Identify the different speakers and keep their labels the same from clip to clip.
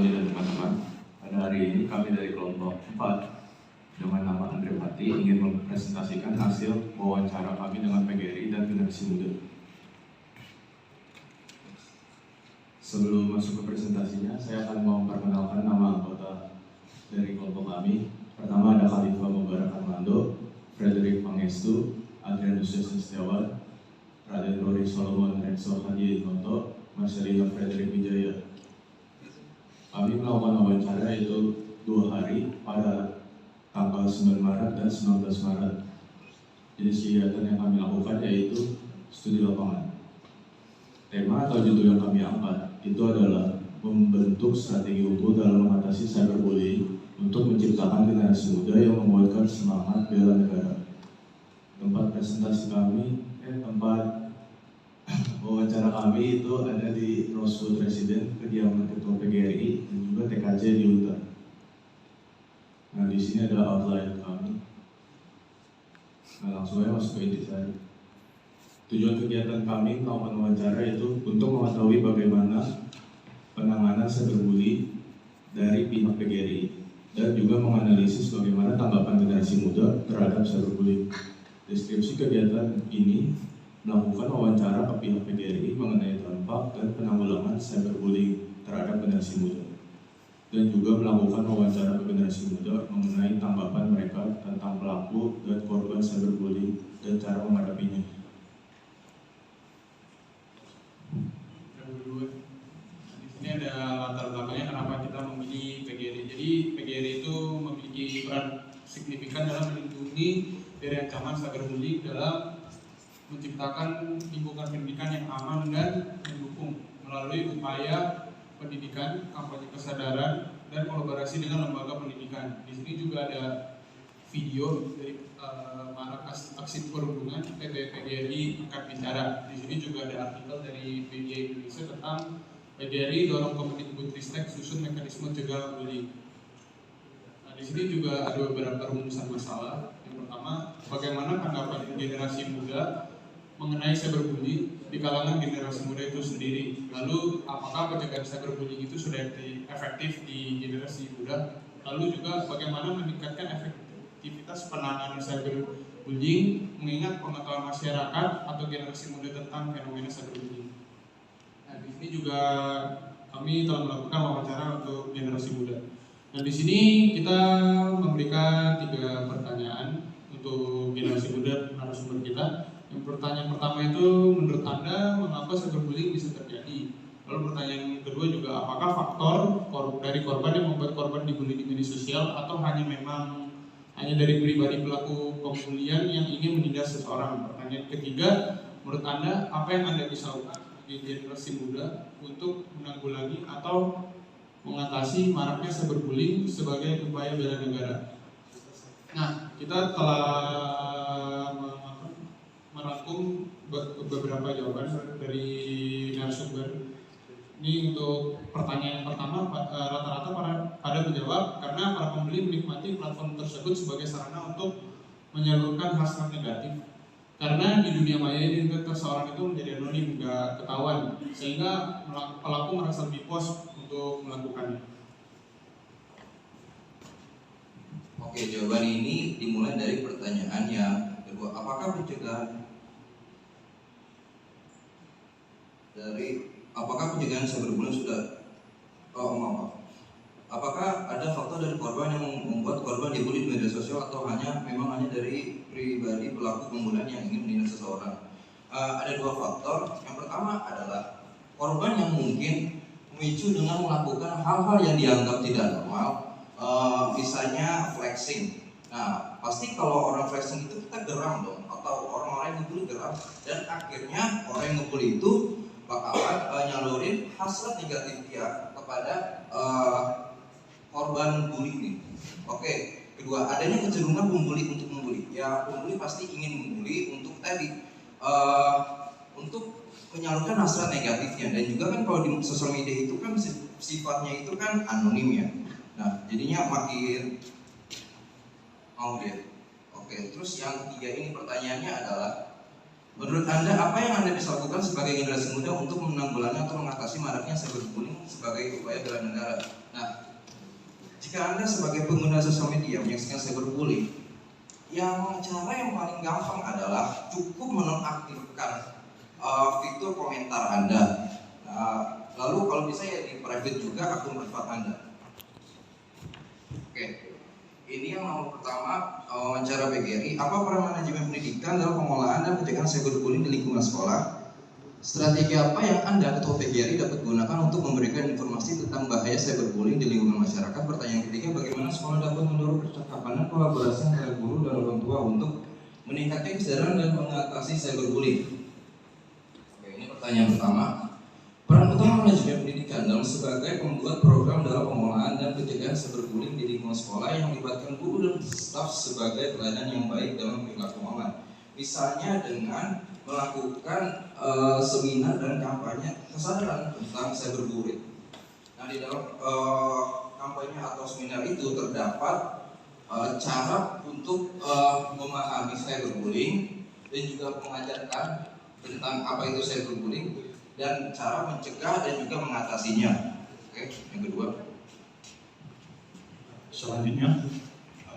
Speaker 1: Tony dan teman-teman. Pada hari ini kami dari kelompok 4 dengan nama Andre Pati ingin mempresentasikan hasil wawancara kami dengan PGRI dan generasi muda. Sebelum masuk ke presentasinya, saya akan memperkenalkan nama anggota dari kelompok kami. Pertama ada Khalifah Mubarak Armando, Frederick Pangestu, Adrianus Setiawan, Raden Rory Solomon Renzo Hadi Noto, Marcelino Frederick Wijaya. Kami melakukan wawancara itu 2 hari pada tanggal 9 Maret dan 19 Maret. Jenis kegiatan yang kami lakukan yaitu studi lapangan. Tema atau judul yang kami angkat itu adalah membentuk strategi unggul dalam mengatasi cyberbullying untuk menciptakan generasi muda yang menguatkan semangat bela negara. Tempat presentasi kami, tempat wawancara kami itu ada di Rosewood Residence, kediaman Ketua PGRI dan juga TKJ di Utar. Nah, di sini adalah outline kami. Nah, langsung aja masuk ke intisari. Tujuan kegiatan kami melakukan wawancara itu untuk mengetahui bagaimana penanganan cyberbullying dari pihak PGRI dan juga menganalisis bagaimana tanggapan generasi muda terhadap cyberbullying. Deskripsi kegiatan ini melakukan wawancara ke pihak PGRI mengenai dampak dan penanggulangan cyberbullying terhadap generasi muda, dan juga melakukan wawancara ke generasi muda mengenai tanggapan mereka tentang pelaku dan korban cyberbullying dan cara menghadapinya.
Speaker 2: Di sini ada latar belakangnya kenapa kita memilih PGRI. Jadi PGRI itu memiliki peran signifikan dalam melindungi dari ancaman cyberbullying dalam menciptakan lingkungan pendidikan yang aman dan mendukung melalui upaya pendidikan, kampanye kesadaran, dan kolaborasi dengan lembaga pendidikan. Di sini juga ada video dari Marak Aksi Perhubungan PGRI Angkat Bicara. Di sini juga ada artikel dari media Indonesia tentang PGRI dorong Kemendikbudristek susun mekanisme cegah bullying. Nah, di sini juga ada beberapa rumusan masalah. Yang pertama, bagaimana tanggapan generasi muda mengenai cyberbullying di kalangan generasi muda itu sendiri. Lalu, apakah pencegahan cyberbullying itu sudah efektif di generasi muda? Lalu juga bagaimana meningkatkan efektivitas penanganan cyberbullying mengingat pengetahuan masyarakat atau generasi muda tentang fenomena cyberbullying. Nah, di sini juga kami telah melakukan wawancara untuk generasi muda. Nah, di sini kita memberikan 3 pertanyaan untuk generasi muda narasumber kita. Yang pertanyaan pertama itu, menurut Anda mengapa cyberbullying bisa terjadi? Lalu pertanyaan kedua juga, apakah faktor dari korban yang membuat korban dibully di media sosial atau hanya dari pribadi pelaku pembulian yang ingin menindas seseorang? Pertanyaan ketiga, menurut Anda apa yang Anda bisa lakukan sebagai generasi muda untuk menanggulangi atau mengatasi maraknya cyberbullying sebagai upaya bela negara? Nah, kita telah merangkum beberapa jawaban dari narasumber. Ini untuk pertanyaan pertama, rata-rata pada menjawab karena para pembeli menikmati platform tersebut sebagai sarana untuk menyalurkan hasrat negatif. Karena di dunia maya ini seseorang itu menjadi anonim, nggak ketahuan, sehingga pelaku merasa lebih puas untuk melakukannya.
Speaker 3: Oke, jawaban ini dimulai dari pertanyaan yang kedua, apakah pencegahan cyberbullying sudah apakah ada faktor dari korban yang membuat korban dibully di media sosial atau memang hanya dari pribadi pelaku pembulian yang ingin menindas seseorang? Ada 2 faktor. Yang pertama adalah korban yang mungkin memicu dengan melakukan hal-hal yang dianggap tidak normal, misalnya flexing. Nah, pasti kalau orang flexing itu kita geram dong, atau orang-orang yang ngebully geram, dan akhirnya orang yang ngebully itu bakalan nyalurin hasrat negatif dia kepada korban bully ini. Oke, kedua, adanya kecenderungan pembuli untuk membuli. Ya, pembuli pasti ingin membuli untuk untuk menyalurkan hasrat negatifnya, dan juga kan kalau di sosial media itu kan sifatnya itu kan anonim ya. Nah, jadinya makin Oke, terus yang ketiga ini pertanyaannya adalah Menurut Anda, apa yang Anda bisa lakukan sebagai generasi muda untuk menanggulangi atau mengatasi maraknya cyberbullying sebagai upaya bela negara? Nah, jika Anda sebagai pengguna sosial media menyaksikan cyberbullying, cara yang paling gampang adalah cukup menonaktifkan fitur komentar Anda. Lalu kalau bisa ya di private juga akun privat Anda. Oke. Ini yang nomor pertama, wawancara PGRI. Apa peran manajemen pendidikan dalam pengolahan dan pencegahan cyberbullying di lingkungan sekolah? Strategi apa yang Anda, Ketua PGRI, dapat gunakan untuk memberikan informasi tentang bahaya cyberbullying di lingkungan masyarakat? Pertanyaan ketiga, bagaimana sekolah dapat mendorong percakapan dan kolaborasi antara guru dan orang tua untuk meningkatkan kesadaran dan mengatasi cyberbullying? Oke, ini pertanyaan pertama. Peran utama manajemen pendidikan dalam sebagai pembuat program dalam pengolahan dan pencegahan cyberbullying di lingkungan sekolah yang melibatkan guru dan staf sebagai pelayanan yang baik dalam perilaku aman. Misalnya dengan melakukan seminar dan kampanye kesadaran tentang cyberbullying. Nah, di dalam kampanye atau seminar itu terdapat cara untuk memahami cyberbullying dan juga mengajarkan tentang apa itu cyberbullying dan cara mencegah dan juga mengatasinya. Oke, yang kedua.
Speaker 4: Selanjutnya,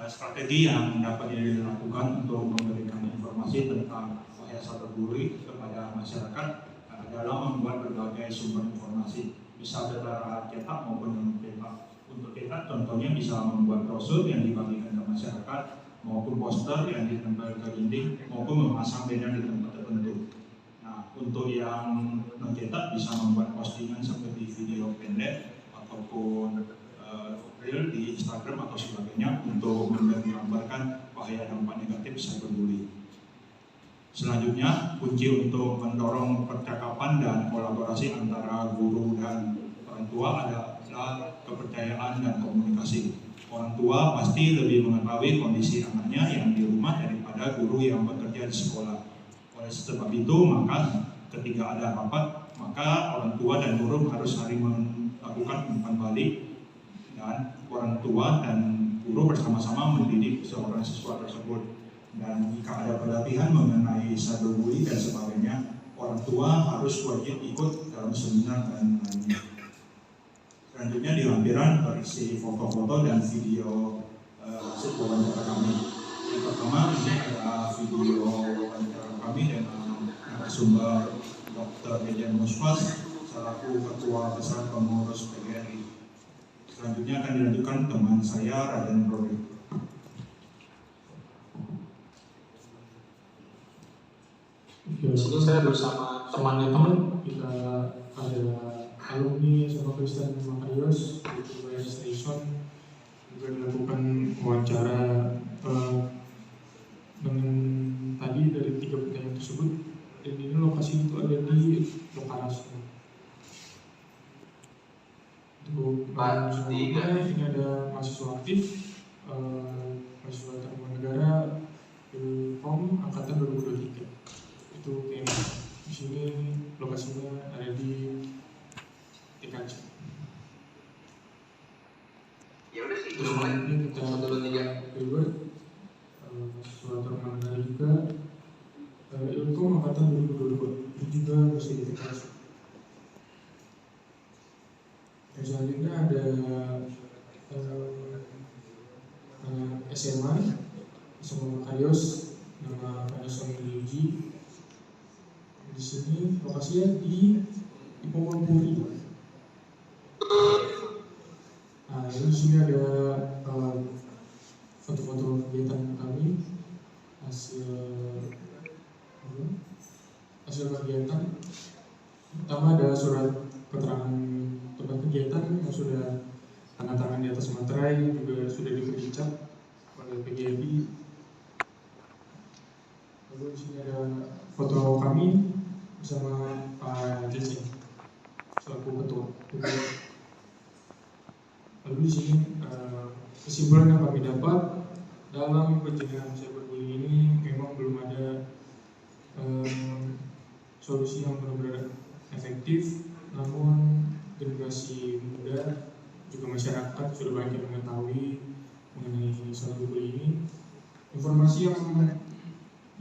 Speaker 4: strategi yang dapat dilakukan untuk memberikan informasi tentang bahaya cyberbullying kepada masyarakat adalah membuat berbagai sumber informasi, bisa secara cetak maupun non cetak. Untuk cetak, contohnya bisa membuat brosur yang dibagikan ke masyarakat, maupun poster yang ditempel ke dinding, maupun memasang banner di tempat tertentu. Untuk yang mencetak bisa membuat postingan seperti video pendek ataupun reel di Instagram atau sebagainya untuk menggambarkan bahaya dampak negatif cyberbullying. Selanjutnya, kunci untuk mendorong percakapan dan kolaborasi antara guru dan orang tua adalah kepercayaan dan komunikasi. Orang tua pasti lebih mengetahui kondisi anaknya yang di rumah daripada guru yang bekerja di sekolah. Oleh sebab itu, maka ketika ada rapat, maka orang tua dan guru harus saling melakukan umpan balik, dan orang tua dan guru bersama-sama mendidik seorang siswa tersebut. Dan jika ada pelatihan mengenai cyberbullying dan sebagainya, orang tua harus wajib ikut dalam seminar dan lainnya. Selanjutnya di lampiran berisi foto-foto dan video hasil wawancara kami. Yang pertama, ini adalah video wawancara kami dengan narasumber Dr. Dejan Musfas selaku Ketua Besar Pengurus PGRI. Selanjutnya akan dilanjutkan teman saya, Raden Robi.
Speaker 5: Ya, jadi saya bersama temannya teman, kita ada alumni sama Kristen Makarios di Surabaya Station, juga dilakukan wawancara dengan tadi dari 3 pertanyaan tersebut. Dan ini lokasi itu ada di Lokaras. Untuk selanjutnya ini ada mahasiswa aktif, mahasiswa Taruman Negara POM angkatan 2023. Itu kayak di sini lokasinya ada di TKC.
Speaker 3: Ya udah sih,
Speaker 5: Terus ini kita keluar mahasiswa Taruman Negara juga. Ilkom angkatan 2022 ini juga masih di TKC. Selanjutnya ada SMA Makarios, nama Panasonic Yuji. Di sini lokasinya di Ponggolpuri. Nah, ini di sini ada foto-foto kegiatan kami, hasil kegiatan. Pertama ada surat keterangan tempat kegiatan yang sudah tanda tangan di atas materai, juga sudah diberi cap oleh PGRI. Lalu di sini ada foto kami bersama Pak Jesse selaku ketua. Lalu di sini kesimpulan yang kami dapat dalam pencegahan cyberbullying ini memang belum ada solusi yang benar-benar efektif, namun generasi muda juga masyarakat sudah banyak yang mengetahui mengenai cyberbullying ini. Informasi yang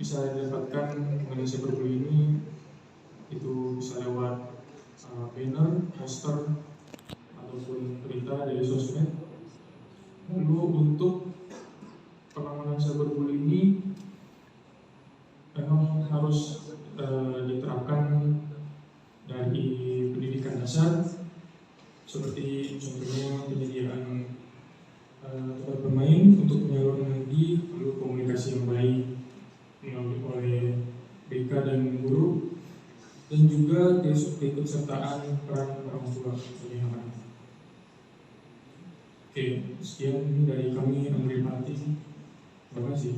Speaker 5: bisa didapatkan mengenai cyberbullying ini itu bisa lewat banner, poster, ataupun berita dari sosmed. Lalu untuk penanganan cyberbullying ini memang harus diterapkan dari pendidikan dasar, seperti contohnya penyediaan tempat bermain untuk penyaluran energi, lalu komunikasi yang baik melalui oleh BK dan guru, dan juga keikutsertaan peran orang tua sebagai anak. Oke, sekian dari kami Andri Pati. Terima kasih.